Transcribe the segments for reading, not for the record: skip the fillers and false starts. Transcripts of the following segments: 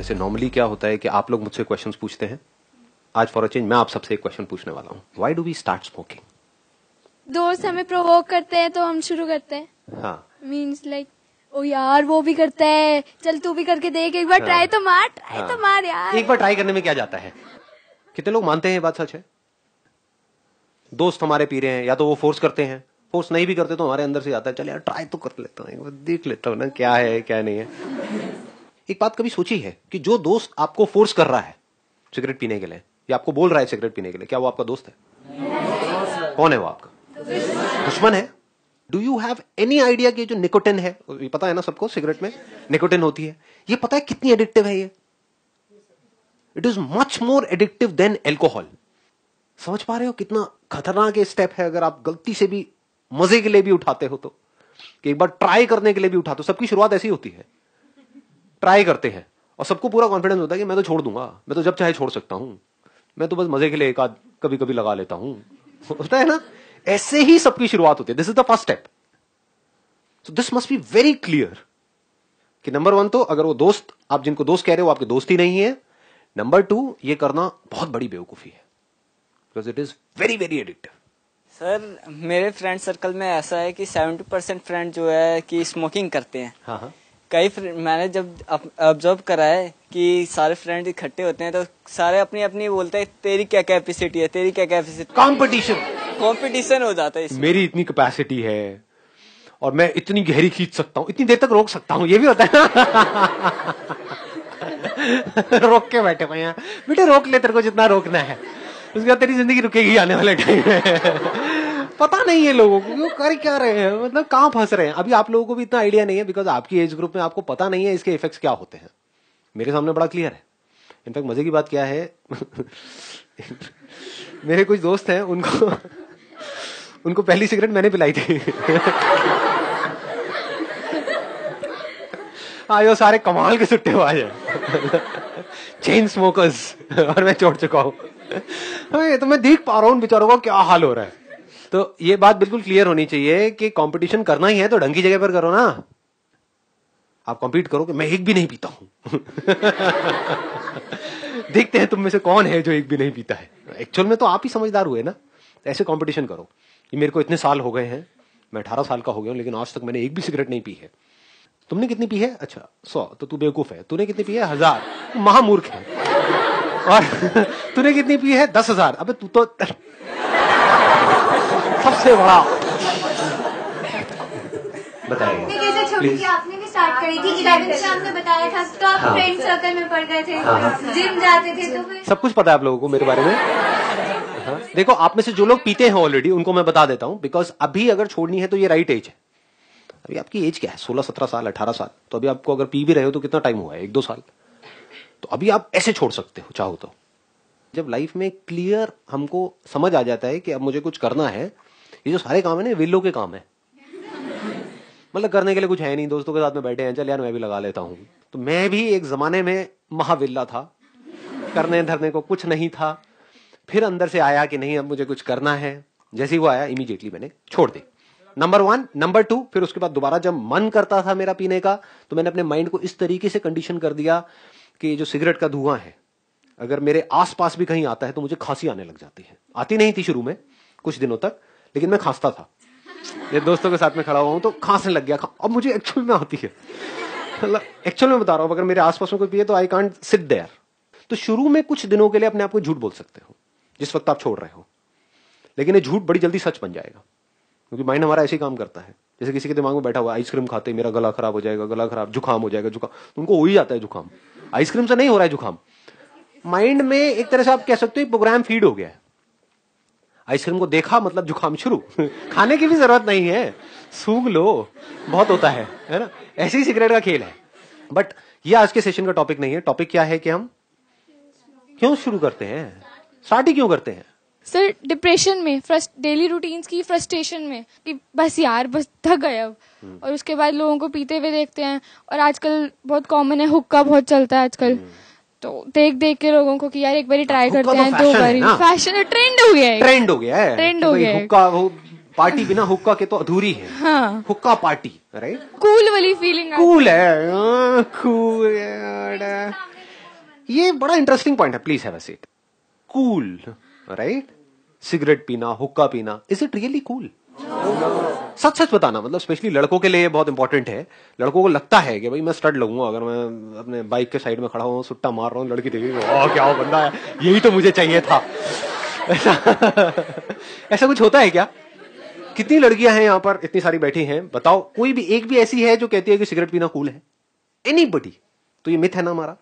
वैसे नॉर्मली क्या होता है कि आप लोग मुझसे क्वेश्चंस पूछते हैं, आज फॉर अ चेंज मैं आप सबसे एक क्वेश्चन पूछने वाला हूँ। Why do we start smoking? दोस्त हमें प्रोवोक करते हैं तो हम शुरू करते हैं। हाँ, मीन्स लाइक ओ यार वो भी करता है, चल तू भी करके देख, एक बार ट्राई तो मार, ट्राई तो मार यार। एक बार ट्राई करने में क्या जाता है? कितने लोग मानते हैं ये बात सच है? दोस्त हमारे पी रहे हैं, या तो वो फोर्स करते हैं, फोर्स नहीं भी करते तो हमारे अंदर से आता है चल यार ट्राई तो कर लेता हूँ, देख लेता हूँ ना क्या है क्या नहीं है। एक बात कभी सोची है कि जो दोस्त आपको फोर्स कर रहा है सिगरेट पीने के लिए या आपको बोल रहा है सिगरेट पीने के लिए, क्या वो आपका दोस्त है? कौन है वो आपका? दुश्मन है। Do you have any idea कि जो निकोटिन है, ये पता है ना सबको, सिगरेट में निकोटिन होती है, ये पता है कितनी एडिक्टिव है ये? It is much more addictive than alcohol. समझ पा रहे हो कितना खतरनाक ये स्टेप है? अगर आप गलती से भी मजे के लिए भी उठाते हो तो, कि एक बार ट्राई करने के लिए भी उठाते हो, सबकी शुरुआत ऐसी होती है, ट्राई करते हैं और सबको पूरा कॉन्फिडेंस होता है कि मैं तो छोड़ दूंगा, मैं तो जब चाहे छोड़ सकता हूं, मैं तो बस मजे के लिए एक आध कभी कभी लगा लेता हूं, होता है ना? ऐसे ही सबकी शुरुआत होती है। This is the first step. So this must be very clear कि नंबर 1 तो अगर वो दोस्त, आप जिनको दोस्त कह रहे हो वो आपके दोस्त ही नहीं है। नंबर 2, ये करना बहुत बड़ी बेवकूफी है, because it is very very addictive. Sir मेरे फ्रेंड सर्कल में ऐसा है कि 70% फ्रेंड जो है कि स्मोकिंग करते हैं। हाँ हाँ, मैंने जब ऑब्जर्व करा है कि सारे फ्रेंड इकट्ठे होते हैं तो सारे अपनी अपनी बोलते हैं तेरी क्या कैपेसिटी है, तेरी क्या कैपेसिटी। कंपटीशन हो जाता है इसमें। मेरी इतनी कैपेसिटी है और मैं इतनी गहरी खींच सकता हूं, इतनी देर तक रोक सकता हूं, ये भी होता है ना। रोक के बैठे हुए हैं, बेटे रोक ले, तेरे को जितना रोकना है, उसके बाद तेरी जिंदगी रुकेगी आने वाले टाइम में। पता नहीं है लोगों को वो कर क्या रहे हैं, मतलब कहां फंस रहे हैं। अभी आप लोगों को भी इतना आइडिया नहीं है, बिकॉज आपकी एज ग्रुप में आपको पता नहीं है इसके इफेक्ट्स क्या होते हैं। मेरे सामने बड़ा क्लियर है। इनफैक्ट मजे की बात क्या है, मेरे कुछ दोस्त हैं, उनको पहली सिगरेट मैंने पिलाई थी। आयो सारे कमाल के सुट्टेबाज हैं, चेन स्मोकर्स, और मैं छोड़ चुका हूं। तो मैं देख पा रहा हूं बेचारों का क्या हाल हो रहा है। तो ये बात बिल्कुल क्लियर होनी चाहिए कि कंपटीशन करना ही है तो ढंग की जगह पर करो ना। आप कॉम्पीट करो कि मैं एक भी नहीं पीता हूं। देखते हैं तुम में से कौन है जो एक भी नहीं पीता है। एक्चुअल में तो आप ही समझदार हुए ना। ऐसे कंपटीशन करो कि मेरे को इतने साल हो गए हैं, मैं 18 साल का हो गया हूं, लेकिन आज तक मैंने एक भी सिगरेट नहीं पी है। तुमने कितनी पी है? अच्छा 100, तो तू बेवकूफ है। तूने कितनी पी है? 1000, महामूर्ख है। और तूने कितनी पी है? 10,000। अबे तू तो सबसे बड़ा। बताइए कैसे छोटी थी, आपने भी स्टार्ट करी थी, 11th से आपने बताया था, तो आप फ्रेंड सर्कल में पढ़ गए थे, जिम जाते थे, तो फिर सब कुछ पता है आप लोगों को मेरे बारे में। हाँ, देखो आप में से जो लोग पीते हैं ऑलरेडी उनको मैं बता देता हूं, बिकॉज अभी अगर छोड़नी है तो ये राइट एज है। अभी आपकी एज क्या है? 16-17 साल, 18 साल। तो अभी आपको अगर पी भी रहे हो तो कितना टाइम हुआ है? 1-2 साल। तो अभी आप ऐसे छोड़ सकते हो चाहो तो। जब लाइफ में क्लियर हमको समझ आ जाता है कि अब मुझे कुछ करना है, ये जो सारे काम है ना विल्लो के काम है, मतलब करने के लिए कुछ है नहीं, दोस्तों के साथ में बैठे हैं, चल यार मैं भी लगा लेता हूं। तो मैं भी एक जमाने में महाविल्ला था, करने धरने को कुछ नहीं था। फिर अंदर से आया कि नहीं अब मुझे कुछ करना है, जैसे ही वो आया इमीडिएटली मैंने छोड़ दी। नंबर 1। नंबर 2, फिर उसके बाद दोबारा जब मन करता था मेरा पीने का, तो मैंने अपने माइंड को इस तरीके से कंडीशन कर दिया कि जो सिगरेट का धुआं है अगर मेरे आसपास भी कहीं आता है तो मुझे खांसी आने लग जाती है। आती नहीं थी शुरू में कुछ दिनों तक, लेकिन मैं खांसता था। ये दोस्तों के साथ में खड़ा हुआ हूं तो खांसने लग गया। अब मुझे एक्चुअल में आती है, मतलब एक्चुअल में बता रहा हूं, अगर मेरे आसपास में कोई पिए तो आई कांट सिट देयर। तो शुरू में कुछ दिनों के लिए अपने आप को झूठ बोल सकते हो जिस वक्त आप छोड़ रहे हो, लेकिन ये झूठ बड़ी जल्दी सच बन जाएगा, क्योंकि माइंड हमारा ऐसे ही काम करता है। जैसे किसी के दिमाग में बैठा हुआ आइसक्रीम खाते मेरा गला खराब हो जाएगा, गला खराब, जुकाम हो जाएगा, जुकाम, तो उनको हो ही जाता है जुकाम। आइसक्रीम से नहीं हो रहा है जुकाम, माइंड में एक तरह से आप कह सकते हो प्रोग्राम फीड हो गया है। आइसक्रीम को देखा मतलब जुकाम शुरू। खाने की भी जरूरत नहीं है, सूंघ लो, बहुत होता है ना। ऐसे ही सिगरेट का खेल है। बट ये आज के सेशन का टॉपिक नहीं है। टॉपिक क्या है कि हम क्यों शुरू करते हैं, स्टार्ट ही क्यों करते हैं? सर डिप्रेशन में, डेली रूटीन्स की फ्रस्ट्रेशन में कि बस यार बस थक गए अब, और उसके बाद लोगों को पीते हुए देखते हैं। और आजकल बहुत कॉमन है, हुक्का बहुत चलता है आजकल, तो देख देख के लोगों को कि यार एक बारी ट्राई करते हैं, 2 बारी। फैशन ट्रेंड हो गया है, ट्रेंड हो गया है, ट्रेंड हो गया है। हुक्का, वो पार्टी बिना हुक्का के तो अधूरी है। हाँ, हुक्का पार्टी, राइट? कूल वाली फीलिंग, कूल है, कूल है। ये बड़ा इंटरेस्टिंग पॉइंट है, please have a seat. Cool, right? Cigarette पीना, हुक्का पीना, इज इट रियली कूल? सच सच बताना, मतलब स्पेशली लड़कों के लिए बहुत इंपॉर्टेंट है। लड़कों को लगता है कि भाई मैं स्टड लगूंगा अगर मैं अपने बाइक के साइड में खड़ा हूं, सुट्टा मार रहा हूं, लड़की देखेगी, ओह क्या वो बंदा है, यही तो मुझे चाहिए था। ऐसा कुछ होता है क्या? कितनी लड़कियां हैं यहाँ पर, इतनी सारी बैठी हैं, बताओ कोई भी एक भी ऐसी है जो कहती है कि सिगरेट पीना कूल है? एनीबडी? तो ये मिथ है ना हमारा।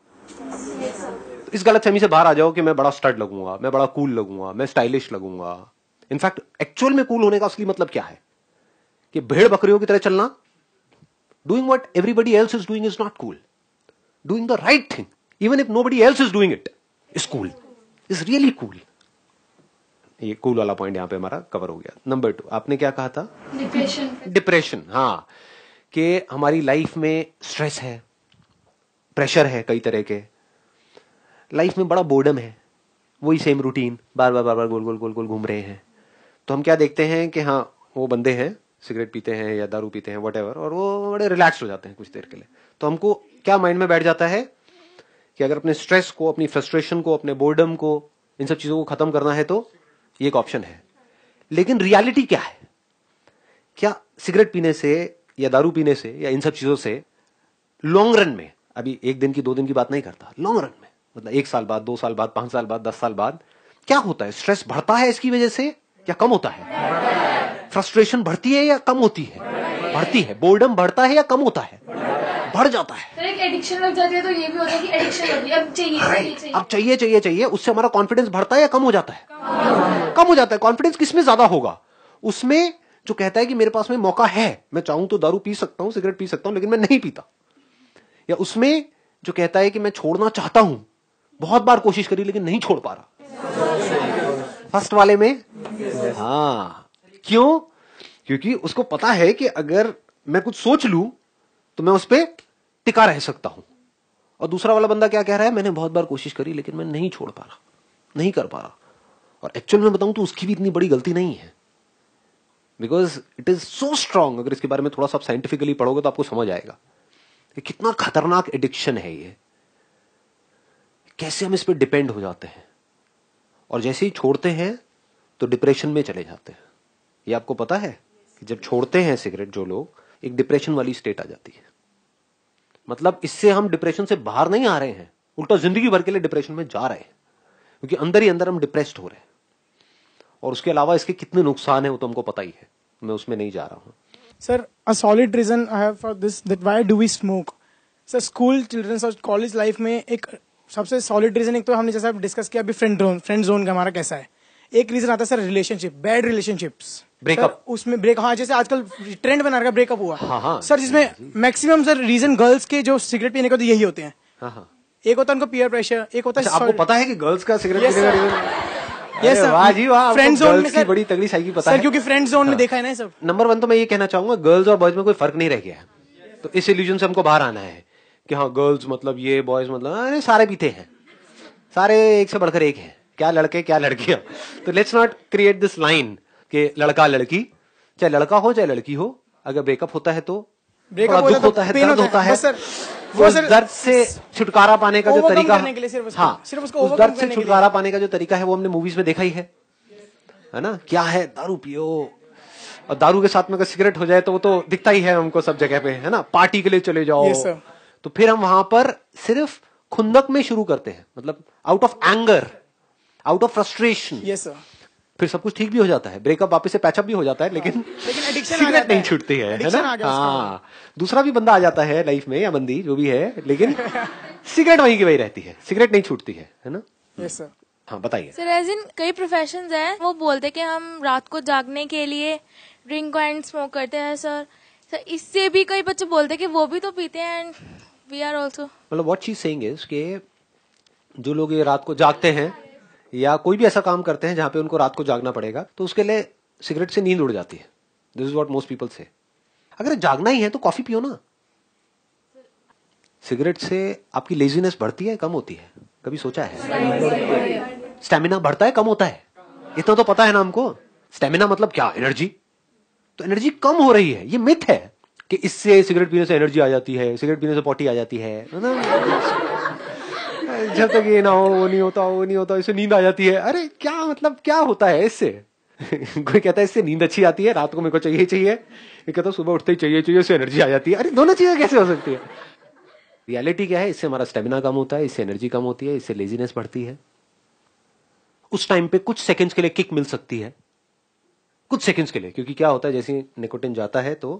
तो इस गलतफहमी से बाहर आ जाओ कि मैं बड़ा स्टड लगूंगा, मैं बड़ा कूल लगूंगा, मैं स्टाइलिश लगूंगा। इनफैक्ट एक्चुअल में कूल होने का असली मतलब क्या है? कि भेड़ बकरियों की तरह चलना, doing what everybody else is doing is not cool. Doing the right thing even if nobody else is doing it is cool, is really cool. ये कूल वाला पॉइंट यहां पे हमारा कवर हो गया। नंबर 2, आपने क्या कहा था? डिप्रेशन। डिप्रेशन, हाँ, कि हमारी लाइफ में स्ट्रेस है, प्रेशर है कई तरह के, लाइफ में बड़ा बोर्डम है, वही सेम रूटीन बार बार बार बार गोल गोल गोल गोल घूम रहे हैं। तो हम क्या देखते हैं कि हाँ वो बंदे हैं, सिगरेट पीते हैं या दारू पीते हैं व्हाटएवर, और वो बड़े रिलैक्स हो जाते हैं कुछ देर के लिए। तो हमको क्या माइंड में बैठ जाता है कि अगर अपने स्ट्रेस को, अपनी फ्रस्ट्रेशन को, अपने बोर्डम को, इन सब चीजों को खत्म करना है तो ये एक ऑप्शन है। लेकिन रियलिटी क्या है? क्या सिगरेट पीने से या दारू पीने से या इन सब चीजों से लॉन्ग रन में, अभी 1 दिन की 2 दिन की बात नहीं करता, लॉन्ग रन में मतलब 1 साल बाद, 2 साल बाद, 5 साल बाद, 10 साल बाद क्या होता है? स्ट्रेस बढ़ता है इसकी वजह से या कम होता है? फ्रस्ट्रेशन बढ़ती है या कम होती है? बढ़ती है। बोर्डम बढ़ता है या कम होता है? बढ़ जाता है। सर एक एडिक्शन लग जाती है तो ये भी होता है कि एडिक्शन लगी, अब चाहिए, अब चाहिए चाहिए चाहिए, उससे हमारा कॉन्फिडेंस बढ़ता है या कम हो जाता है? कम हो जाता है। कॉन्फिडेंस किसमें ज्यादा होगा? उसमें जो कहता है कि मेरे पास में मौका है, मैं चाहूं तो दारू पी सकता हूं, सिगरेट पी सकता हूं, लेकिन मैं नहीं पीता। या उसमें जो कहता है कि मैं छोड़ना चाहता हूं, बहुत बार कोशिश करी लेकिन नहीं छोड़ पा रहा। फर्स्ट वाले में हाँ, क्यों? क्योंकि उसको पता है कि अगर मैं कुछ सोच लूं तो मैं उस पर टिका रह सकता हूं। और दूसरा वाला बंदा क्या कह रहा है? मैंने बहुत बार कोशिश करी लेकिन मैं नहीं छोड़ पा रहा, नहीं कर पा रहा। और एक्चुअल में बताऊं तो उसकी भी इतनी बड़ी गलती नहीं है, because it is so strong. अगर इसके बारे में थोड़ा सा साइंटिफिकली पढ़ोगे तो आपको समझ आएगा कि कितना खतरनाक एडिक्शन है ये, कैसे हम इस पर डिपेंड हो जाते हैं और जैसे ही छोड़ते हैं तो डिप्रेशन में चले जाते हैं। ये आपको पता है कि जब छोड़ते हैं सिगरेट जो लोग, एक डिप्रेशन वाली स्टेट आ जाती है। मतलब इससे हम डिप्रेशन से बाहर नहीं आ रहे हैं, उल्टा जिंदगी भर के लिए डिप्रेशन में जा रहे हैं, क्योंकि अंदर ही अंदर हम डिप्रेस्ड हो रहे हैं। और उसके अलावा इसके कितने नुकसान है वो तो हमको पता ही है, मैं उसमें नहीं जा रहा हूं। Sir, a solid reason I have for this, that why do we smoke? Sir, school childrens और कॉलेज लाइफ में एक सबसे सॉलिड रीजन, एक तो हमने जैसा डिस्कस किया अभी फ्रेंड जोन का हमारा कैसा है। एक रीजन आता है sir relationship, bad relationships, breakup. उसमें ब्रेक, हाँ, जैसे आजकल ट्रेंड बना रखा ब्रेकअप हुआ। हाँ, सर, जिसमें मैक्सिमम सर रीजन गर्ल्स के जो सिगरेट पीने का तो यही होते हैं। एक होता है उनको पीयर प्रेशर, एक होता है आपको पता है कि गर्ल्स का सिगरेट पीने का रीजन? यस सर, वाह जी वाह, फ्रेंड जोन में बड़ी तगड़ी साइकी पता सर, है क्योंकि फ्रेंड जोन में देखा है ना सब। नंबर 1 तो मैं ये कहना चाहूंगा, गर्ल्स और बॉयज में कोई फर्क नहीं रह गया है। तो इस इल्यूजन से हमको बाहर आना है कि हाँ गर्ल्स मतलब ये, बॉयज मतलब अरे सारे पीते हैं, सारे एक से बढ़कर एक हैं, क्या लड़के क्या लड़कियां। तो let's not create this line कि लड़का लड़की, चाहे लड़का हो चाहे लड़की हो, अगर ब्रेकअप होता है तो ब्रेकअप दुख होता है, दर्द होता है। वो दर्द से छुटकारा पाने का जो तरीका, हाँ, उस दर्द से छुटकारा पाने का जो तरीका है वो हमने मूवीज में देखा ही है ना? क्या है? दारू पियो, और दारू के साथ में अगर सिगरेट हो जाए तो वो तो दिखता ही है हमको सब जगह पे, है ना? पार्टी के लिए चले जाओ, तो फिर हम वहां पर सिर्फ खुंदक में शुरू करते हैं, मतलब out of anger, out of frustration. Yes sir. फिर सब कुछ ठीक भी हो जाता है, ब्रेकअप वापस से पैचअप भी हो जाता है, लेकिन सिगरेट नहीं छूटती है ना? हाँ, दूसरा भी बंदा आ जाता है लाइफ में या बंदी जो भी है, लेकिन सिगरेट वहीं की वही रहती है, सिगरेट नहीं छूटती है ना? Yes sir. हाँ बताइए सर। एज इन कई प्रोफेशंस हैं, वो बोलते हैं कि हम रात को जागने के लिए ड्रिंक एंड स्मोक करते हैं सर। इससे भी कई बच्चे बोलते हैं कि वो भी तो पीते हैं एंड वी आर ऑल्सो। मतलब what she is saying is कि जो लोग ये रात को जागते हैं या कोई भी ऐसा काम करते हैं जहां पे उनको रात को जागना पड़ेगा, तो उसके लिए सिगरेट से नींद उड़ जाती है। This is what most people से। अगर जागना ही है तो कॉफी पियो ना। सिगरेट से आपकी लेजीनेस बढ़ती है कम होती है? कभी सोचा है? स्टेमिना बढ़ता है कम होता है? इतना तो पता है ना हमको। स्टेमिना मतलब क्या? एनर्जी। तो एनर्जी कम हो रही है, ये मिथ है कि इससे सिगरेट पीने से एनर्जी आ जाती है, सिगरेट पीने से पॉटी आ जाती है। जब तक ये ना हो वो नहीं होता, वो नहीं होता, इससे नींद आ जाती है। अरे क्या मतलब क्या होता है इससे? कोई कहता है इससे नींद अच्छी आती है, रात को मेरे को चाहिए चाहिए, ये कहता है सुबह उठते ही चाहिए चाहिए, इससे एनर्जी आ जाती है। अरे दोनों चीजें कैसे हो सकती है? रियलिटी क्या है, इससे हमारा स्टेमिना कम होता है, इससे एनर्जी कम होती है, इससे लेजीनेस बढ़ती है। उस टाइम पे कुछ सेकंड्स के लिए किक मिल सकती है, कुछ सेकंड्स के लिए, क्योंकि क्या होता है जैसे निकोटिन जाता है तो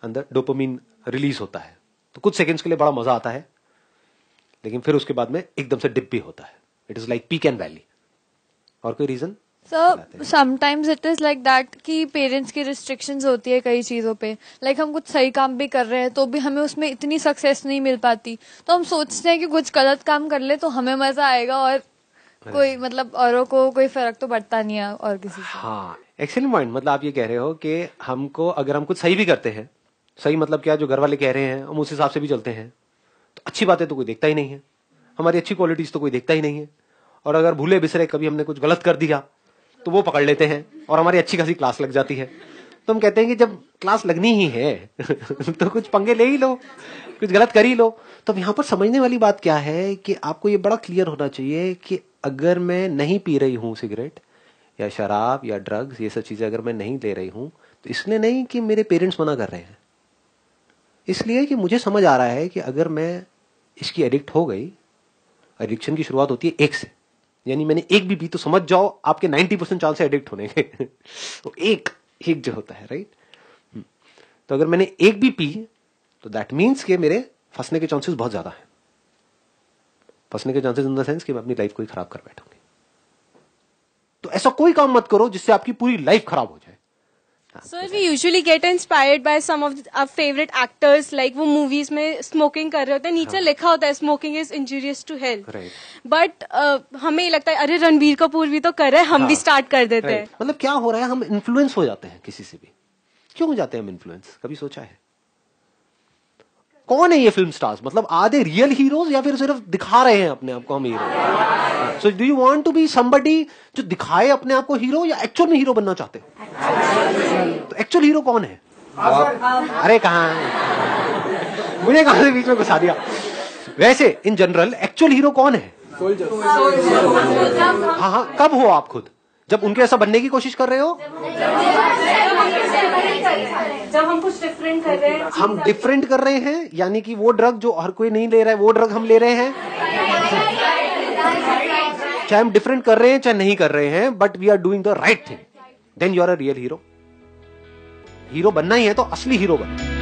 अंदर डोपामिन रिलीज होता है, तो कुछ सेकंड्स के लिए बड़ा मजा आता है, लेकिन फिर उसके बाद में एकदम से डिप भी होता है। It is like peak and valley. और कोई reason? Sir sometimes it is like that कि पेरेंट्स की रिस्ट्रिक्शंस होती है कई चीजों पे, लाइक हम कुछ सही काम भी कर रहे हैं तो भी हमें उसमें इतनी सक्सेस नहीं मिल पाती, तो हम सोचते हैं कि कुछ गलत काम कर ले तो हमें मजा आएगा और कोई मतलब औरों को कोई फर्क तो पड़ता नहीं है और किसी से। हाँ, एक्सीलेंट पॉइंट। मतलब आप ये कह रहे हो कि हमको अगर हम कुछ सही भी करते हैं, सही मतलब क्या, जो घर वाले कह रहे हैं हम उस हिसाब से भी चलते हैं, तो अच्छी बातें तो कोई देखता ही नहीं है, हमारी अच्छी क्वालिटीज तो कोई देखता ही नहीं है। और अगर भूले बिसरे कभी हमने कुछ गलत कर दिया तो वो पकड़ लेते हैं और हमारी अच्छी खासी क्लास लग जाती है। तो हम कहते हैं कि जब क्लास लगनी ही है तो कुछ पंगे ले ही लो, कुछ गलत कर ही लो। तो अब यहाँ पर समझने वाली बात क्या है कि आपको ये बड़ा क्लियर होना चाहिए कि अगर मैं नहीं पी रही हूँ सिगरेट या शराब या ड्रग्स, ये सब चीजें अगर मैं नहीं ले रही हूँ, तो इसलिए नहीं कि मेरे पेरेंट्स मना कर रहे हैं, इसलिए कि मुझे समझ आ रहा है कि अगर मैं इसकी एडिक्ट हो गई, एडिक्शन की शुरुआत होती है एक से, यानी मैंने एक भी पी तो समझ जाओ आपके 90% चांस है एडिक्ट होने के। तो एक जो होता है, राइट। तो अगर मैंने एक भी पी तो दैट मीन्स कि मेरे फंसने के चांसेस बहुत ज्यादा है। फंसने के चांसेस इन द सेंस कि मैं अपनी लाइफ को ही खराब कर बैठूंगी। तो ऐसा कोई काम मत करो जिससे आपकी पूरी लाइफ खराब हो जाए। Sir, we usually get inspired by some of our favorite actors, like वो movies में smoking कर रहे होते हैं, नीचे लिखा होता है smoking is injurious to health. Right. But हमें लगता है अरे रणबीर कपूर भी तो कर रहे हैं, हम भी स्टार्ट कर देते हैं। मतलब क्या हो रहा है, हम इन्फ्लुएंस हो जाते हैं किसी से भी। क्यों हो जाते हैं हम इन्फ्लुएंस, कभी सोचा है? कौन है ये फिल्म स्टार्स? मतलब आधे रियल हीरोज या फिर सिर्फ दिखा रहे हैं अपने आप को हम hero? So do you want to be somebody जो दिखाए अपने आप को हीरो, या एक्चुअल में हीरो बनना चाहते हो? तो एक्चुअल हीरो कौन है? अरे कहाँ, मुझे कहां से बीच में घुसा दिया। वैसे इन जनरल एक्चुअल हीरो कौन है? हाँ, कब हो आप खुद? जब उनके ऐसा बनने की कोशिश कर रहे हो, जब हम कुछ डिफरेंट कर रहे हैं। हम डिफरेंट कर रहे हैं, यानी कि वो ड्रग जो हर कोई नहीं ले रहा है वो ड्रग हम ले रहे हैं। चाहे हम डिफरेंट कर रहे हैं चाहे नहीं कर रहे हैं, but we are doing the right thing, then you are a real hero. Hero बनना ही है तो असली हीरो बनना।